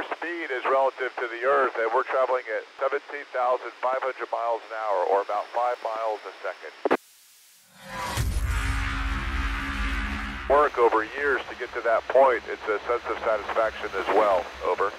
our speed is relative to the Earth, and we're traveling at 17,500 miles an hour, or about 5 miles a second. Work over years to get to that point. It's a sense of satisfaction as well. Over.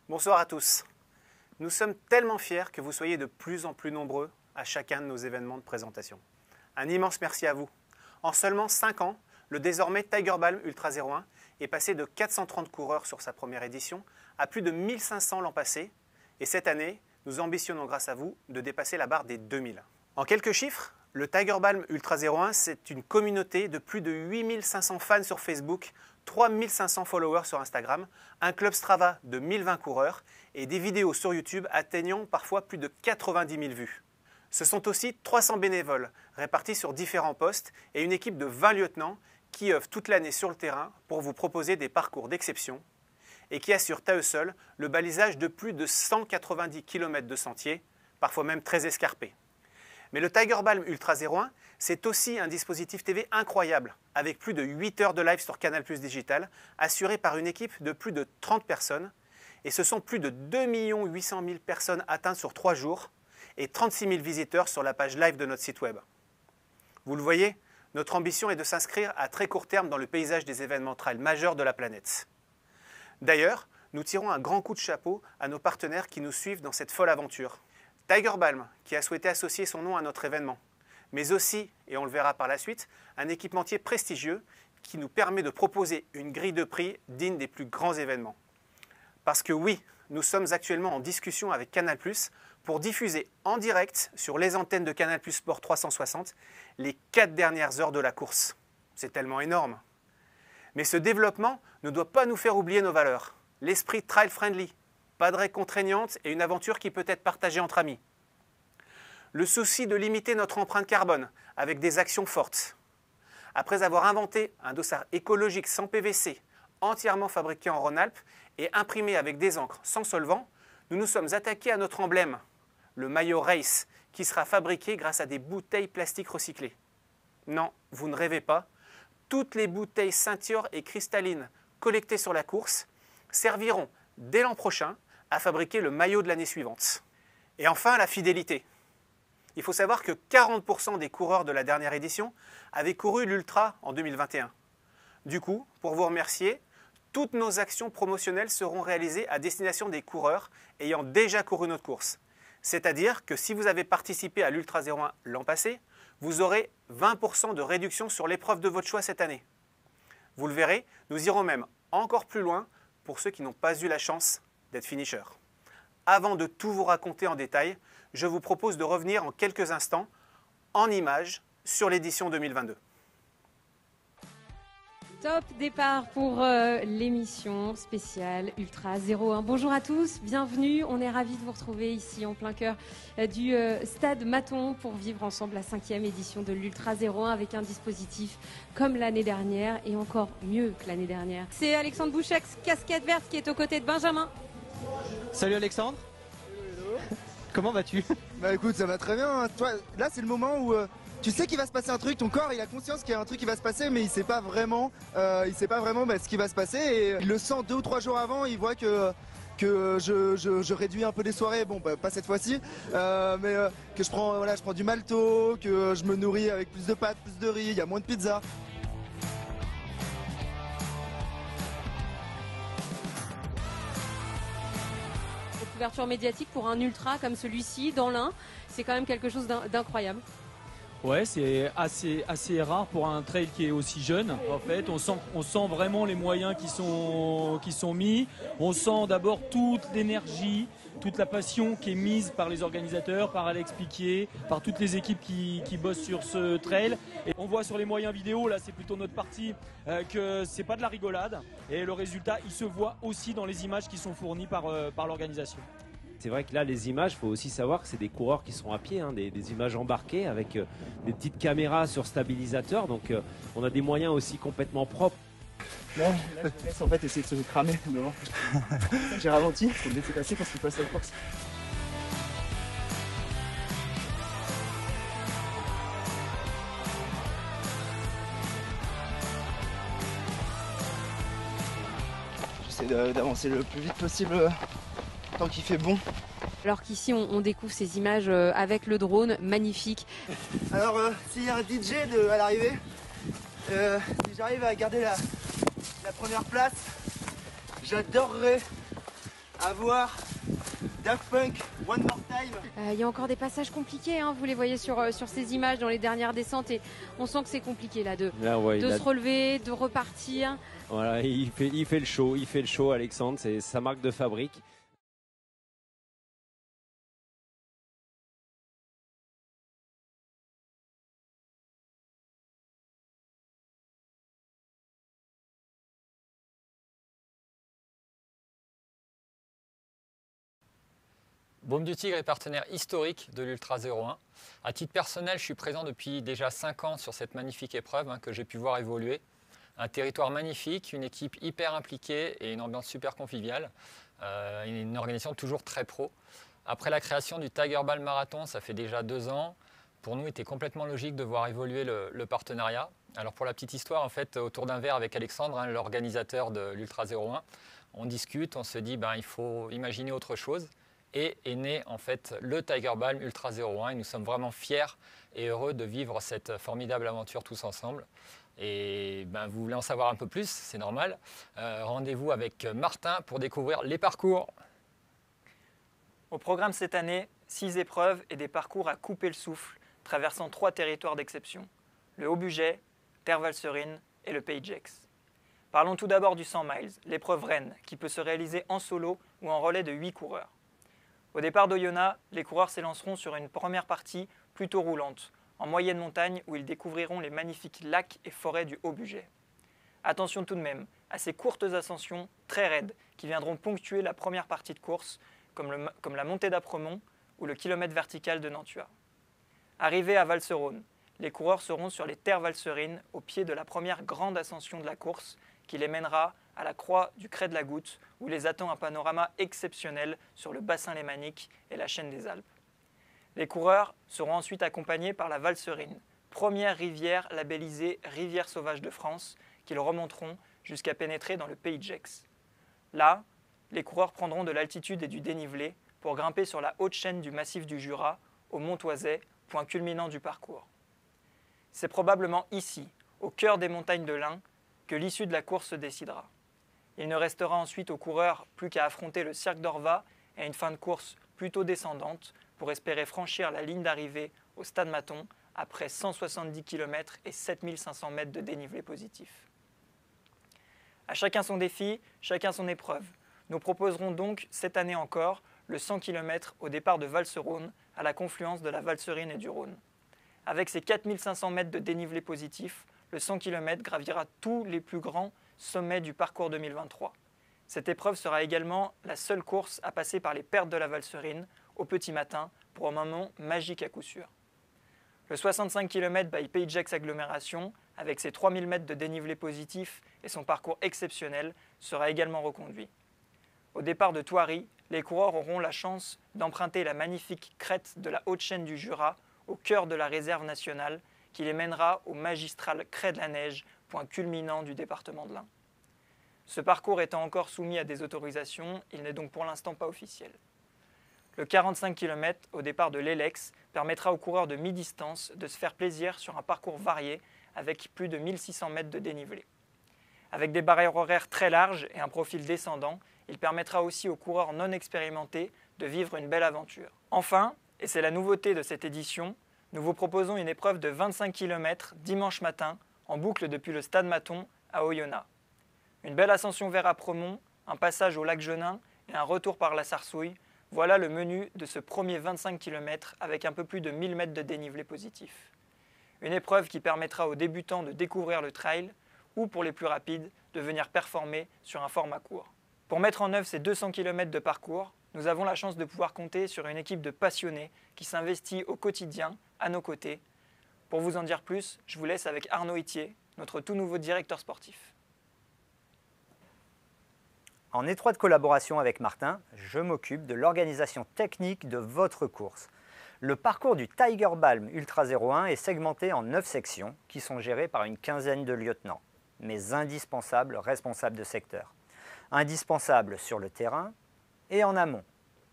Bonsoir à tous. Nous sommes tellement fiers que vous soyez de plus en plus nombreux à chacun de nos événements de présentation. Un immense merci à vous. En seulement 5 ans, le désormais Tiger Balm Ultra 01 est passé de 430 coureurs sur sa première édition à plus de 1500 l'an passé. Et cette année, nous ambitionnons grâce à vous de dépasser la barre des 2000. En quelques chiffres, le Tiger Balm Ultra 01, c'est une communauté de plus de 8500 fans sur Facebook, 3500 followers sur Instagram, un club Strava de 1020 coureurs et des vidéos sur YouTube atteignant parfois plus de 90 000 vues. Ce sont aussi 300 bénévoles répartis sur différents postes et une équipe de 20 lieutenants qui œuvrent toute l'année sur le terrain pour vous proposer des parcours d'exception et qui assurent à eux seuls le balisage de plus de 190 km de sentiers, parfois même très escarpés. Mais le Tiger Balm Ultra 01, c'est aussi un dispositif TV incroyable, avec plus de 8 heures de live sur Canal+ Digital, assuré par une équipe de plus de 30 personnes. Et ce sont plus de 2 800 000 personnes atteintes sur 3 jours et 36 000 visiteurs sur la page live de notre site web. Vous le voyez, notre ambition est de s'inscrire à très court terme dans le paysage des événements trail majeurs de la planète. D'ailleurs, nous tirons un grand coup de chapeau à nos partenaires qui nous suivent dans cette folle aventure. Tiger Balm, qui a souhaité associer son nom à notre événement, mais aussi, et on le verra par la suite, un équipementier prestigieux qui nous permet de proposer une grille de prix digne des plus grands événements. Parce que oui, nous sommes actuellement en discussion avec Canal+ pour diffuser en direct sur les antennes de Canal+ Sport 360 les 4 dernières heures de la course. C'est tellement énorme. Mais ce développement ne doit pas nous faire oublier nos valeurs. L'esprit trail-friendly, pas de règles contraignantes et une aventure qui peut être partagée entre amis. Le souci de limiter notre empreinte carbone avec des actions fortes. Après avoir inventé un dossard écologique sans PVC, entièrement fabriqué en Rhône-Alpes et imprimé avec des encres sans solvant, nous nous sommes attaqués à notre emblème, le maillot Race, qui sera fabriqué grâce à des bouteilles plastiques recyclées. Non, vous ne rêvez pas, toutes les bouteilles Ceinture et cristalline collectées sur la course serviront dès l'an prochain à fabriquer le maillot de l'année suivante. Et enfin, la fidélité. Il faut savoir que 40% des coureurs de la dernière édition avaient couru l'Ultra en 2021. Du coup, pour vous remercier, toutes nos actions promotionnelles seront réalisées à destination des coureurs ayant déjà couru notre course. C'est-à-dire que si vous avez participé à l'Ultra 01 l'an passé, vous aurez 20% de réduction sur l'épreuve de votre choix cette année. Vous le verrez, nous irons même encore plus loin pour ceux qui n'ont pas eu la chance d'être finishers. Avant de tout vous raconter en détail, je vous propose de revenir en quelques instants en images sur l'édition 2022. Top départ pour l'émission spéciale Ultra 01. Bonjour à tous, bienvenue. On est ravis de vous retrouver ici en plein cœur du stade Maton pour vivre ensemble la 5e édition de l'Ultra 01 avec un dispositif comme l'année dernière et encore mieux que l'année dernière. C'est Alexandre Bouchek, casquette verte, qui est aux côtés de Benjamin. Salut Alexandre. Hello. Comment vas-tu? Bah écoute, ça va très bien. Toi, là c'est le moment où tu sais qu'il va se passer un truc, ton corps il a conscience qu'il y a un truc qui va se passer, mais il sait pas vraiment ce qui va se passer, et il le sent 2 ou 3 jours avant, il voit que je réduis un peu les soirées, bon bah, pas cette fois-ci, mais que je prends du malto, que je me nourris avec plus de pâtes, plus de riz, il y a moins de pizza. Couverture médiatique pour un ultra comme celui-ci dans l'Ain, c'est quand même quelque chose d'incroyable. Ouais, c'est assez rare pour un trail qui est aussi jeune. En fait, on sent vraiment les moyens qui sont mis. On sent d'abord toute l'énergie, toute la passion qui est mise par les organisateurs, par Alex Piquier, par toutes les équipes qui bossent sur ce trail. Et on voit sur les moyens vidéo, là c'est plutôt notre partie, que c'est pas de la rigolade. Et le résultat, il se voit aussi dans les images qui sont fournies par l'organisation. C'est vrai que là, les images, il faut aussi savoir que c'est des coureurs qui sont à pied, hein, des images embarquées avec des petites caméras sur stabilisateur. Donc on a des moyens aussi complètement propres. Là, je me laisse en fait essayer de se cramer devant. J'ai ralenti pour le laisser passer parce qu'il passe la course. J'essaie d'avancer le plus vite possible tant qu'il fait bon. Alors qu'ici, on découvre ces images avec le drone, magnifique. Alors, s'il y a un DJ à l'arrivée, si j'arrive à garder la première place, j'adorerais avoir Daft Punk One More Time. Il y a encore des passages compliqués, hein, vous les voyez sur ces images dans les dernières descentes et on sent que c'est compliqué là de se relever, de repartir. Voilà, il fait le show, Alexandre, c'est sa marque de fabrique. Baume du Tigre est partenaire historique de l'Ultra 01. À titre personnel, je suis présent depuis déjà 5 ans sur cette magnifique épreuve que j'ai pu voir évoluer. Un territoire magnifique, une équipe hyper impliquée et une ambiance super conviviale. Une organisation toujours très pro. Après la création du Tiger Balm Marathon, ça fait déjà 2 ans. Pour nous, il était complètement logique de voir évoluer le partenariat. Alors pour la petite histoire, en fait, autour d'un verre avec Alexandre, l'organisateur de l'Ultra 01, on discute, on se dit il faut imaginer autre chose. Et est né en fait le Tiger Balm Ultra 01 et nous sommes vraiment fiers et heureux de vivre cette formidable aventure tous ensemble. Et vous voulez en savoir un peu plus, c'est normal. Rendez-vous avec Martin pour découvrir les parcours. Au programme cette année, 6 épreuves et des parcours à couper le souffle, traversant 3 territoires d'exception, le Haut-Bugey, Terre-Valserine et le Pays Gex. Parlons tout d'abord du 100 miles, l'épreuve reine, qui peut se réaliser en solo ou en relais de 8 coureurs. Au départ d'Oyonnax, les coureurs s'élanceront sur une première partie plutôt roulante, en moyenne montagne où ils découvriront les magnifiques lacs et forêts du Haut-Bugey. Attention tout de même à ces courtes ascensions très raides qui viendront ponctuer la première partie de course, comme la montée d'Apremont ou le kilomètre vertical de Nantua. Arrivés à Valserone, les coureurs seront sur les terres valserines au pied de la première grande ascension de la course qui les mènera à la croix du Crêt de la Goutte où les attend un panorama exceptionnel sur le bassin lémanique et la chaîne des Alpes. Les coureurs seront ensuite accompagnés par la Valserine, première rivière labellisée Rivière sauvage de France, qu'ils remonteront jusqu'à pénétrer dans le Pays Gex. Là, les coureurs prendront de l'altitude et du dénivelé pour grimper sur la haute chaîne du massif du Jura, au Mont-Oisey, point culminant du parcours. C'est probablement ici, au cœur des montagnes de l'Ain, que l'issue de la course se décidera. Il ne restera ensuite aux coureurs plus qu'à affronter le Cirque d'Orva et une fin de course plutôt descendante pour espérer franchir la ligne d'arrivée au Stade Mathon après 170 km et 7500 mètres de dénivelé positif. À chacun son défi, chacun son épreuve. Nous proposerons donc cette année encore le 100 km au départ de Valserone à la confluence de la Valserine et du Rhône. Avec ses 4500 mètres de dénivelé positif, le 100 km gravira tous les plus grands sommets du parcours 2023. Cette épreuve sera également la seule course à passer par les pertes de la Valserine au petit matin pour un moment magique à coup sûr. Le 65 km by Pays Gex Agglomération, avec ses 3000 mètres de dénivelé positif et son parcours exceptionnel, sera également reconduit. Au départ de Thoiry, les coureurs auront la chance d'emprunter la magnifique crête de la haute chaîne du Jura au cœur de la réserve nationale qui les mènera au magistral Crêt de la Neige, point culminant du département de l'Ain. Ce parcours étant encore soumis à des autorisations, il n'est donc pour l'instant pas officiel. Le 45 km au départ de l'Elex permettra aux coureurs de mi-distance de se faire plaisir sur un parcours varié avec plus de 1600 mètres de dénivelé. Avec des barrières horaires très larges et un profil descendant, il permettra aussi aux coureurs non expérimentés de vivre une belle aventure. Enfin, et c'est la nouveauté de cette édition, nous vous proposons une épreuve de 25 km dimanche matin en boucle depuis le Stade Mathon à Oyonnax. Une belle ascension vers Apremont, un passage au lac Genin et un retour par la Sarsouille, voilà le menu de ce premier 25 km avec un peu plus de 1000 mètres de dénivelé positif. Une épreuve qui permettra aux débutants de découvrir le trail ou pour les plus rapides de venir performer sur un format court. Pour mettre en œuvre ces 200 km de parcours, Nous avons la chance de pouvoir compter sur une équipe de passionnés qui s'investit au quotidien à nos côtés. Pour vous en dire plus, je vous laisse avec Arnaud Itier, notre tout nouveau directeur sportif. En étroite collaboration avec Martin, je m'occupe de l'organisation technique de votre course. Le parcours du Tiger Balm Ultra 01 est segmenté en 9 sections qui sont gérées par une quinzaine de lieutenants, mais indispensables responsables de secteur. Indispensables sur le terrain et en amont.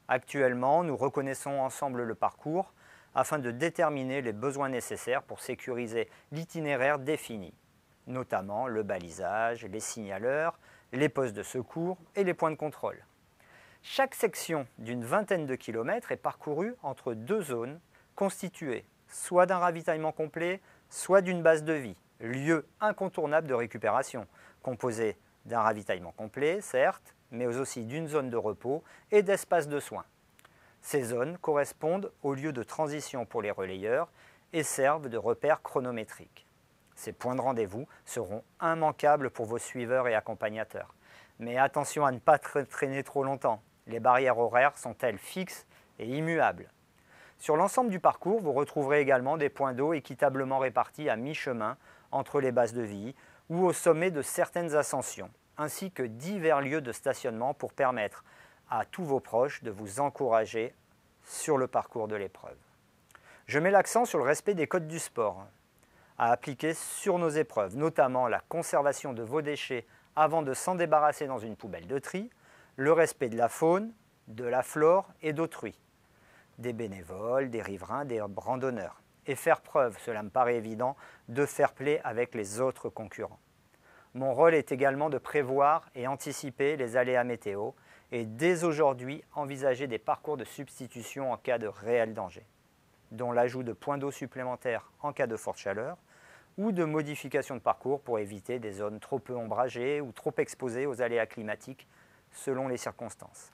Actuellement, nous reconnaissons ensemble le parcours afin de déterminer les besoins nécessaires pour sécuriser l'itinéraire défini, notamment le balisage, les signaleurs, les postes de secours et les points de contrôle. Chaque section d'une vingtaine de kilomètres est parcourue entre 2 zones constituées soit d'un ravitaillement complet, soit d'une base de vie, lieu incontournable de récupération, composé d'un ravitaillement complet, certes, mais aussi d'une zone de repos et d'espace de soins. Ces zones correspondent aux lieux de transition pour les relayeurs et servent de repères chronométriques. Ces points de rendez-vous seront immanquables pour vos suiveurs et accompagnateurs. Mais attention à ne pas traîner trop longtemps. Les barrières horaires sont-elles fixes et immuables. Sur l'ensemble du parcours, vous retrouverez également des points d'eau équitablement répartis à mi-chemin entre les bases de vie ou au sommet de certaines ascensions, ainsi que divers lieux de stationnement pour permettre à tous vos proches de vous encourager sur le parcours de l'épreuve. Je mets l'accent sur le respect des codes du sport à appliquer sur nos épreuves, notamment la conservation de vos déchets avant de s'en débarrasser dans une poubelle de tri, le respect de la faune, de la flore et d'autrui, des bénévoles, des riverains, des randonneurs, et faire preuve, cela me paraît évident, de fair play avec les autres concurrents. Mon rôle est également de prévoir et anticiper les aléas météo et dès aujourd'hui envisager des parcours de substitution en cas de réel danger, dont l'ajout de points d'eau supplémentaires en cas de forte chaleur ou de modification de parcours pour éviter des zones trop peu ombragées ou trop exposées aux aléas climatiques selon les circonstances.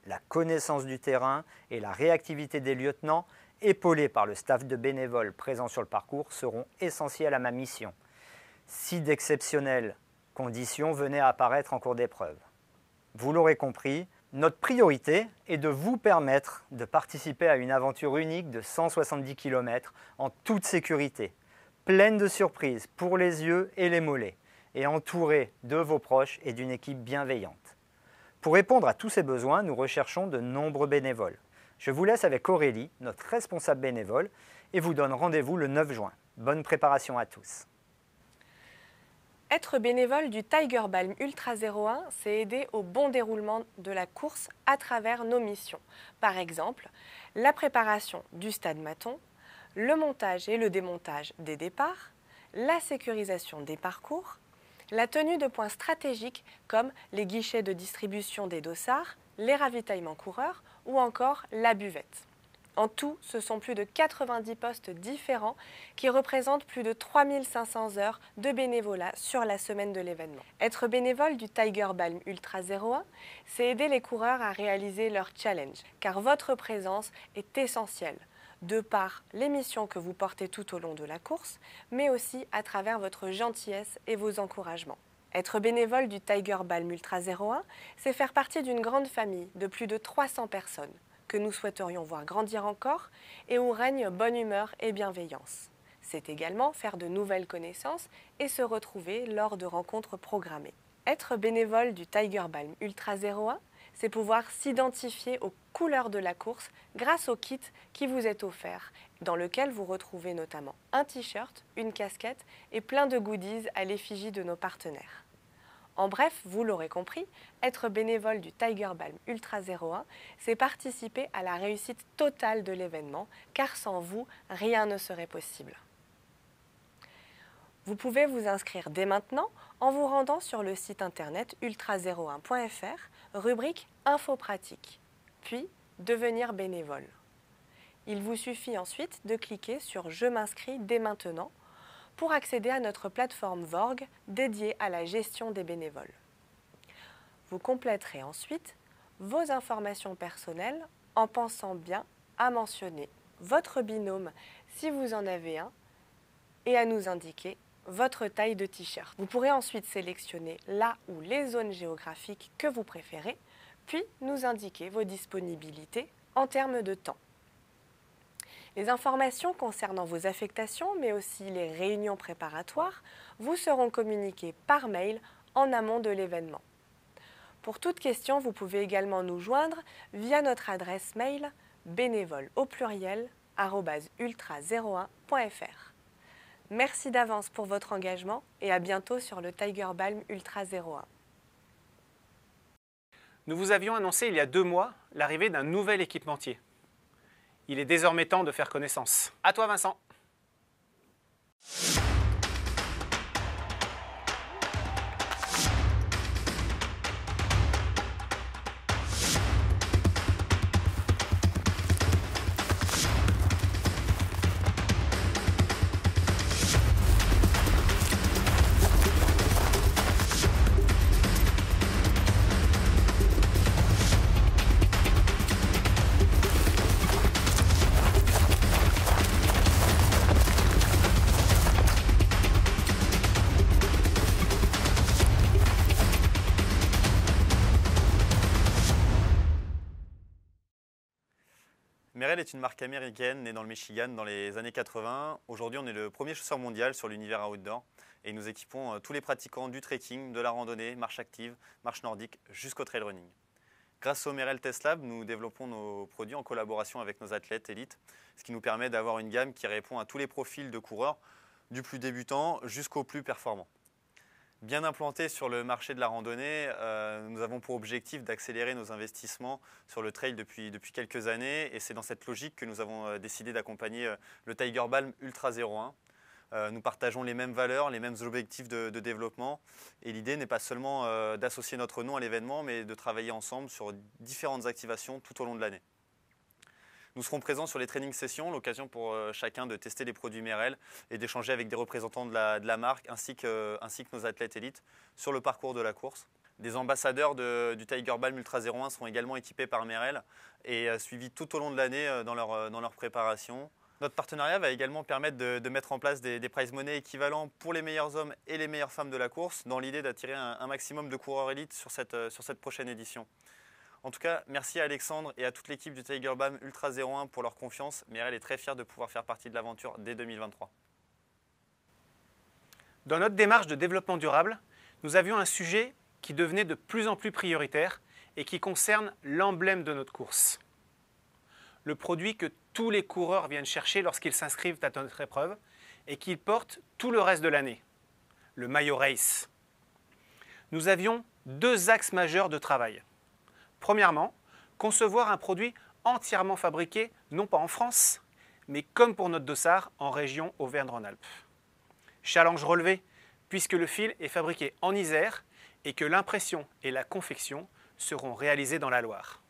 La connaissance du terrain et la réactivité des lieutenants, épaulés par le staff de bénévoles présents sur le parcours, seront essentiels à ma mission, si d'exceptionnelles conditions venaient à apparaître en cours d'épreuve. Vous l'aurez compris, notre priorité est de vous permettre de participer à une aventure unique de 170 km en toute sécurité, pleine de surprises pour les yeux et les mollets, et entourée de vos proches et d'une équipe bienveillante. Pour répondre à tous ces besoins, nous recherchons de nombreux bénévoles. Je vous laisse avec Aurélie, notre responsable bénévole, et vous donne rendez-vous le 9 juin. Bonne préparation à tous. Être bénévole du Tiger Balm Ultra 01, c'est aider au bon déroulement de la course à travers nos missions. Par exemple, la préparation du stade Maton, le montage et le démontage des départs, la sécurisation des parcours, la tenue de points stratégiques comme les guichets de distribution des dossards, les ravitaillements coureurs ou encore la buvette. En tout, ce sont plus de 90 postes différents qui représentent plus de 3500 heures de bénévolat sur la semaine de l'événement. Être bénévole du Tiger Balm Ultra 01, c'est aider les coureurs à réaliser leur challenge, car votre présence est essentielle, de par les missions que vous portez tout au long de la course, mais aussi à travers votre gentillesse et vos encouragements. Être bénévole du Tiger Balm Ultra 01, c'est faire partie d'une grande famille de plus de 300 personnes, que nous souhaiterions voir grandir encore et où règne bonne humeur et bienveillance. C'est également faire de nouvelles connaissances et se retrouver lors de rencontres programmées. Être bénévole du Tiger Balm Ultra 01, c'est pouvoir s'identifier aux couleurs de la course grâce au kit qui vous est offert, dans lequel vous retrouvez notamment un t-shirt, une casquette et plein de goodies à l'effigie de nos partenaires. En bref, vous l'aurez compris, être bénévole du Tiger Balm Ultra 01, c'est participer à la réussite totale de l'événement, car sans vous, rien ne serait possible. Vous pouvez vous inscrire dès maintenant en vous rendant sur le site internet ultra01.fr, rubrique Infos pratiques, puis devenir bénévole. Il vous suffit ensuite de cliquer sur Je m'inscris dès maintenant pour accéder à notre plateforme Vorg dédiée à la gestion des bénévoles. Vous compléterez ensuite vos informations personnelles en pensant bien à mentionner votre binôme si vous en avez un et à nous indiquer votre taille de t-shirt. Vous pourrez ensuite sélectionner la ou les zones géographiques que vous préférez, puis nous indiquer vos disponibilités en termes de temps. Les informations concernant vos affectations, mais aussi les réunions préparatoires, vous seront communiquées par mail en amont de l'événement. Pour toute question, vous pouvez également nous joindre via notre adresse mail bénévole@ultra01.fr. Merci d'avance pour votre engagement et à bientôt sur le Tiger Balm Ultra 01. Nous vous avions annoncé il y a 2 mois l'arrivée d'un nouvel équipementier. Il est désormais temps de faire connaissance. À toi Vincent. Merrell est une marque américaine née dans le Michigan dans les années 80. Aujourd'hui, on est le premier chausseur mondial sur l'univers outdoor et nous équipons tous les pratiquants du trekking, de la randonnée, marche active, marche nordique jusqu'au trail running. Grâce au Merrell Test Lab, nous développons nos produits en collaboration avec nos athlètes élites, ce qui nous permet d'avoir une gamme qui répond à tous les profils de coureurs, du plus débutant jusqu'au plus performant. Bien implanté sur le marché de la randonnée, nous avons pour objectif d'accélérer nos investissements sur le trail depuis quelques années et c'est dans cette logique que nous avons décidé d'accompagner le Tiger Balm Ultra 01. Nous partageons les mêmes valeurs, les mêmes objectifs de développement et l'idée n'est pas seulement d'associer notre nom à l'événement mais de travailler ensemble sur différentes activations tout au long de l'année. Nous serons présents sur les training sessions, l'occasion pour chacun de tester les produits Merrell et d'échanger avec des représentants de la marque ainsi que nos athlètes élites sur le parcours de la course. Des ambassadeurs du Tiger Balm Ultra 01 seront également équipés par Merrell et suivis tout au long de l'année dans leur préparation. Notre partenariat va également permettre de mettre en place des prize money équivalents pour les meilleurs hommes et les meilleures femmes de la course dans l'idée d'attirer un maximum de coureurs élites sur cette prochaine édition. En tout cas, merci à Alexandre et à toute l'équipe du Tiger Balm Ultra 01 pour leur confiance. Merrell est très fière de pouvoir faire partie de l'aventure dès 2023. Dans notre démarche de développement durable, nous avions un sujet qui devenait de plus en plus prioritaire et qui concerne l'emblème de notre course. Le produit que tous les coureurs viennent chercher lorsqu'ils s'inscrivent à notre épreuve et qu'ils portent tout le reste de l'année, le maillot race. Nous avions 2 axes majeurs de travail. Premièrement, concevoir un produit entièrement fabriqué, non pas en France, mais comme pour notre dossard, en région Auvergne-Rhône-Alpes. Challenge relevé, puisque le fil est fabriqué en Isère et que l'impression et la confection seront réalisées dans la Loire.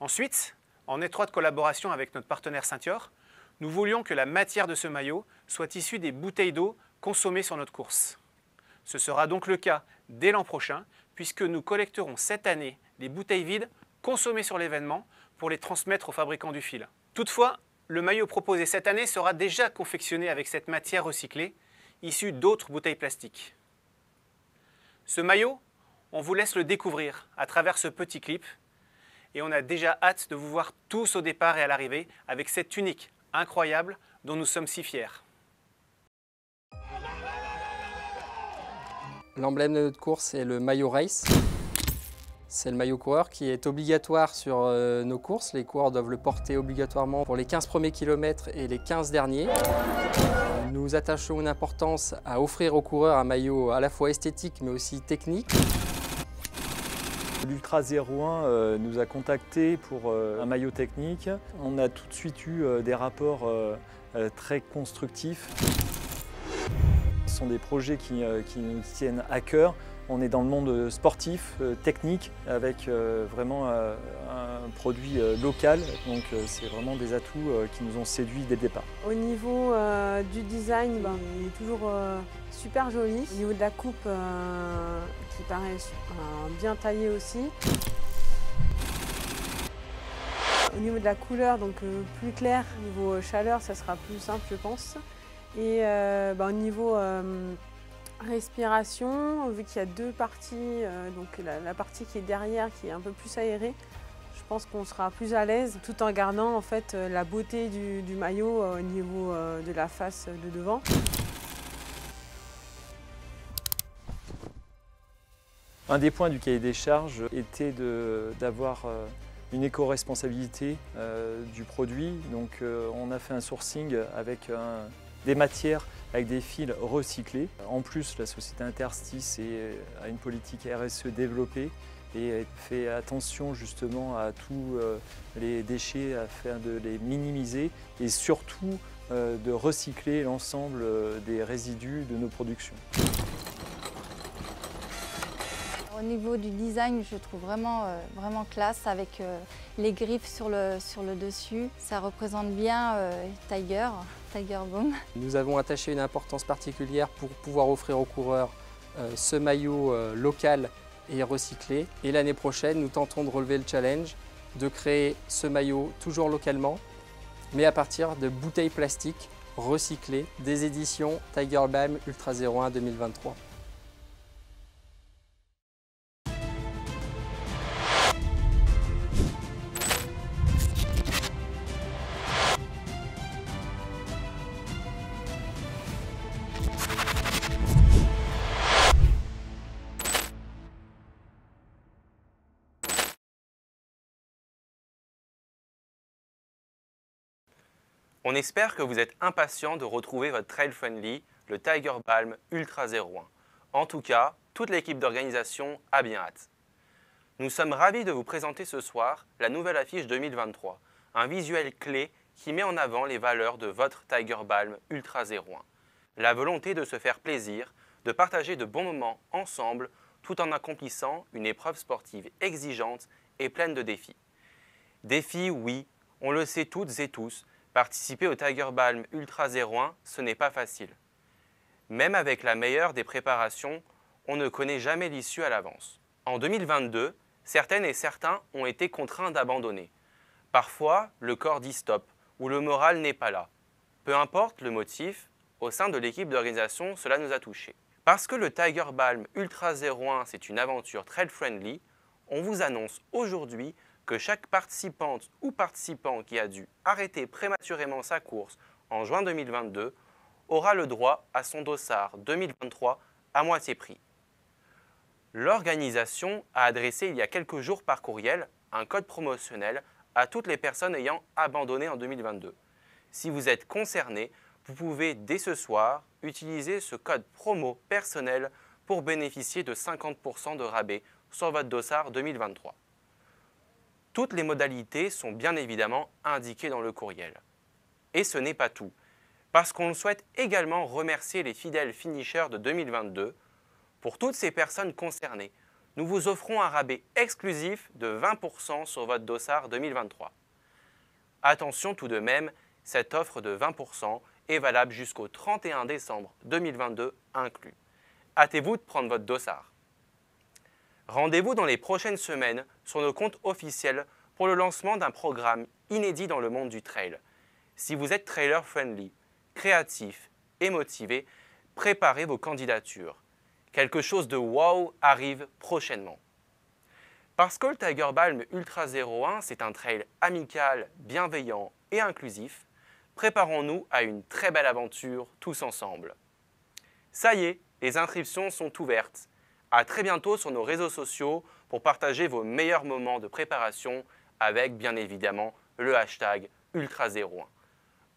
Ensuite, en étroite collaboration avec notre partenaire Saint-Yor, nous voulions que la matière de ce maillot soit issue des bouteilles d'eau consommées sur notre course. Ce sera donc le cas dès l'an prochain, puisque nous collecterons cette année les bouteilles vides consommées sur l'événement pour les transmettre aux fabricants du fil. Toutefois, le maillot proposé cette année sera déjà confectionné avec cette matière recyclée, issue d'autres bouteilles plastiques. Ce maillot, on vous laisse le découvrir à travers ce petit clip et on a déjà hâte de vous voir tous au départ et à l'arrivée avec cette tunique incroyable dont nous sommes si fiers. L'emblème de notre course est le maillot race. C'est le maillot coureur qui est obligatoire sur nos courses. Les coureurs doivent le porter obligatoirement pour les 15 premiers kilomètres et les 15 derniers. Nous attachons une importance à offrir aux coureurs un maillot à la fois esthétique mais aussi technique. L'Ultra 01 nous a contactés pour un maillot technique. On a tout de suite eu des rapports très constructifs. Ce sont des projets qui nous tiennent à cœur. On est dans le monde sportif, technique, avec vraiment un produit local. Donc c'est vraiment des atouts qui nous ont séduits dès le départ. Au niveau du design, il est toujours super joli. Au niveau de la coupe, qui paraît bien taillée aussi. Au niveau de la couleur, donc plus clair. Au niveau chaleur, ça sera plus simple, je pense. Et au niveau Respiration, vu qu'il y a deux parties, donc la partie qui est derrière qui est un peu plus aérée, je pense qu'on sera plus à l'aise tout en gardant en fait la beauté du maillot au niveau de la face de devant. Un des points du cahier des charges était d'avoir une éco-responsabilité du produit. Donc on a fait un sourcing avec des matières avec des fils recyclés. En plus, la société Interstice a une politique RSE développée et fait attention justement à tous les déchets afin de les minimiser et surtout de recycler l'ensemble des résidus de nos productions. Au niveau du design, je trouve vraiment classe avec les griffes sur le dessus. Ça représente bien Tiger Balm. Nous avons attaché une importance particulière pour pouvoir offrir aux coureurs ce maillot local et recyclé. Et l'année prochaine, nous tentons de relever le challenge de créer ce maillot toujours localement, mais à partir de bouteilles plastiques recyclées des éditions Tiger Balm Ultra 01 2023. On espère que vous êtes impatient de retrouver votre trail friendly, le Tiger Balm Ultra 01. En tout cas, toute l'équipe d'organisation a bien hâte. Nous sommes ravis de vous présenter ce soir la nouvelle affiche 2023, un visuel clé qui met en avant les valeurs de votre Tiger Balm Ultra 01. La volonté de se faire plaisir, de partager de bons moments ensemble, tout en accomplissant une épreuve sportive exigeante et pleine de défis. Défis, oui, on le sait toutes et tous, participer au Tiger Balm Ultra 01, ce n'est pas facile. Même avec la meilleure des préparations, on ne connaît jamais l'issue à l'avance. En 2022, certaines et certains ont été contraints d'abandonner. Parfois, le corps dit stop, ou le moral n'est pas là. Peu importe le motif, au sein de l'équipe d'organisation, cela nous a touchés. Parce que le Tiger Balm Ultra 01, c'est une aventure trail friendly, on vous annonce aujourd'hui que chaque participante ou participant qui a dû arrêter prématurément sa course en juin 2022 aura le droit à son dossard 2023 à moitié prix. L'organisation a adressé il y a quelques jours par courriel un code promotionnel à toutes les personnes ayant abandonné en 2022. Si vous êtes concerné, vous pouvez dès ce soir utiliser ce code promo personnel pour bénéficier de 50% de rabais sur votre dossard 2023. Toutes les modalités sont bien évidemment indiquées dans le courriel. Et ce n'est pas tout, parce qu'on souhaite également remercier les fidèles finishers de 2022. Pour toutes ces personnes concernées, nous vous offrons un rabais exclusif de 20% sur votre dossard 2023. Attention tout de même, cette offre de 20% est valable jusqu'au 31 décembre 2022 inclus. Hâtez-vous de prendre votre dossard. Rendez-vous dans les prochaines semaines sur nos comptes officiels pour le lancement d'un programme inédit dans le monde du trail. Si vous êtes trailer friendly, créatif et motivé, préparez vos candidatures. Quelque chose de wow arrive prochainement. Parce que le Tiger Balm Ultra 01, c'est un trail amical, bienveillant et inclusif, préparons-nous à une très belle aventure tous ensemble. Ça y est, les inscriptions sont ouvertes. À très bientôt sur nos réseaux sociaux pour partager vos meilleurs moments de préparation avec bien évidemment le hashtag Ultra01.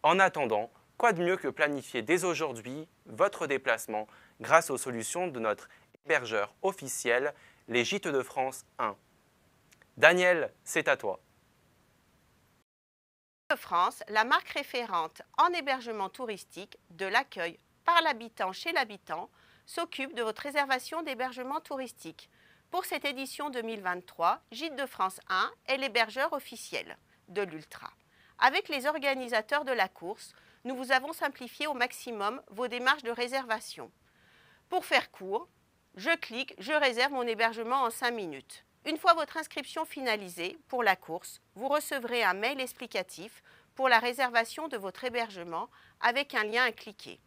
En attendant, quoi de mieux que planifier dès aujourd'hui votre déplacement grâce aux solutions de notre hébergeur officiel, les Gîtes de France 1. Daniel, c'est à toi. De France, la marque référente en hébergement touristique de l'accueil par l'habitant chez l'habitant, s'occupe de votre réservation d'hébergement touristique. Pour cette édition 2023, Gîtes de France 1 est l'hébergeur officiel de l'Ultra. Avec les organisateurs de la course, nous vous avons simplifié au maximum vos démarches de réservation. Pour faire court, je clique, je réserve mon hébergement en 5 minutes. Une fois votre inscription finalisée pour la course, vous recevrez un mail explicatif pour la réservation de votre hébergement avec un lien à cliquer.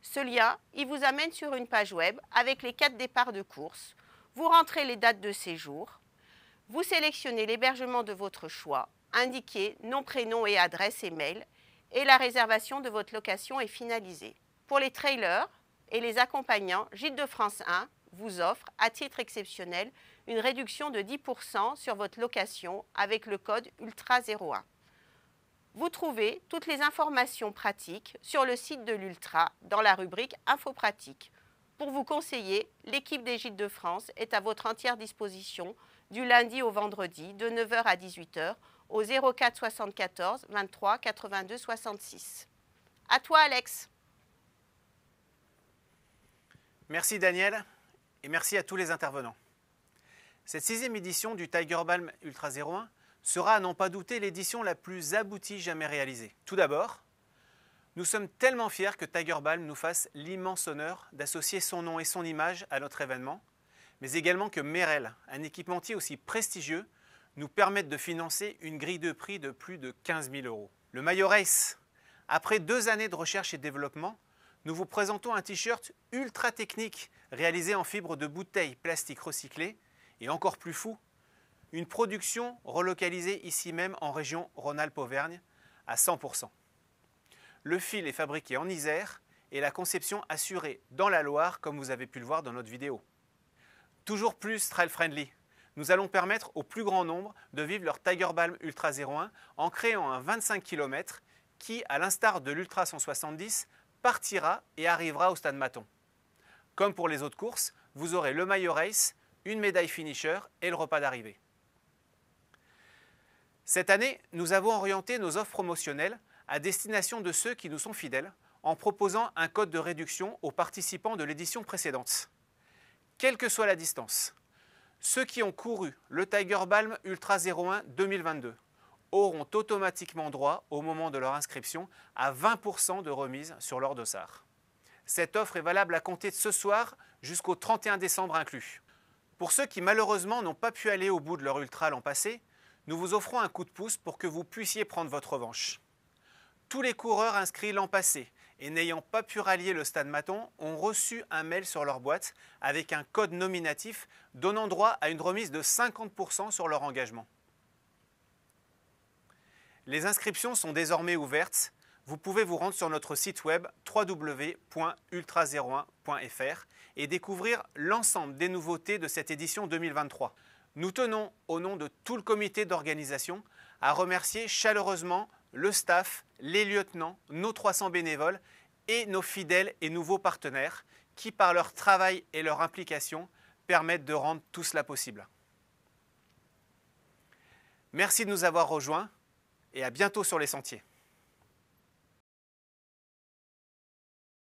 Ce lien, il vous amène sur une page web avec les 4 départs de course. Vous rentrez les dates de séjour. Vous sélectionnez l'hébergement de votre choix, indiquez nom, prénom et adresse et mail, et la réservation de votre location est finalisée. Pour les trailers et les accompagnants, Gîtes de France 1 vous offre, à titre exceptionnel, une réduction de 10% sur votre location avec le code ULTRA01. Vous trouvez toutes les informations pratiques sur le site de l'Ultra dans la rubrique Infos pratiques. Pour vous conseiller, l'équipe des Gîtes de France est à votre entière disposition du lundi au vendredi de 9h à 18h au 04 74 23 82 66. À toi Alex. Merci Daniel et merci à tous les intervenants. Cette 6e édition du Tiger Balm Ultra 01 sera à n'en pas douter l'édition la plus aboutie jamais réalisée. Tout d'abord, nous sommes tellement fiers que Tiger Balm nous fasse l'immense honneur d'associer son nom et son image à notre événement, mais également que Merrell, un équipementier aussi prestigieux, nous permette de financer une grille de prix de plus de 15 000 €. Le Maillot Race. Après 2 années de recherche et développement, nous vous présentons un t-shirt ultra technique réalisé en fibre de bouteilles plastique recyclées et encore plus fou, une production relocalisée ici même en région Rhône-Alpes-Auvergne à 100%. Le fil est fabriqué en Isère et la conception assurée dans la Loire comme vous avez pu le voir dans notre vidéo. Toujours plus trail friendly, nous allons permettre au plus grand nombre de vivre leur Tiger Balm Ultra 01 en créant un 25 km qui, à l'instar de l'Ultra 170, partira et arrivera au Stade Maton. Comme pour les autres courses, vous aurez le maillot race, une médaille finisher et le repas d'arrivée. Cette année, nous avons orienté nos offres promotionnelles à destination de ceux qui nous sont fidèles en proposant un code de réduction aux participants de l'édition précédente. Quelle que soit la distance, ceux qui ont couru le Tiger Balm Ultra 01 2022 auront automatiquement droit, au moment de leur inscription, à 20% de remise sur leur dossard. Cette offre est valable à compter de ce soir jusqu'au 31 décembre inclus. Pour ceux qui malheureusement n'ont pas pu aller au bout de leur ultra l'an passé, nous vous offrons un coup de pouce pour que vous puissiez prendre votre revanche. Tous les coureurs inscrits l'an passé et n'ayant pas pu rallier le Stade Maton ont reçu un mail sur leur boîte avec un code nominatif donnant droit à une remise de 50% sur leur engagement. Les inscriptions sont désormais ouvertes. Vous pouvez vous rendre sur notre site web www.ultra01.fr et découvrir l'ensemble des nouveautés de cette édition 2023. Nous tenons, au nom de tout le comité d'organisation, à remercier chaleureusement le staff, les lieutenants, nos 300 bénévoles et nos fidèles et nouveaux partenaires qui, par leur travail et leur implication, permettent de rendre tout cela possible. Merci de nous avoir rejoints et à bientôt sur les sentiers.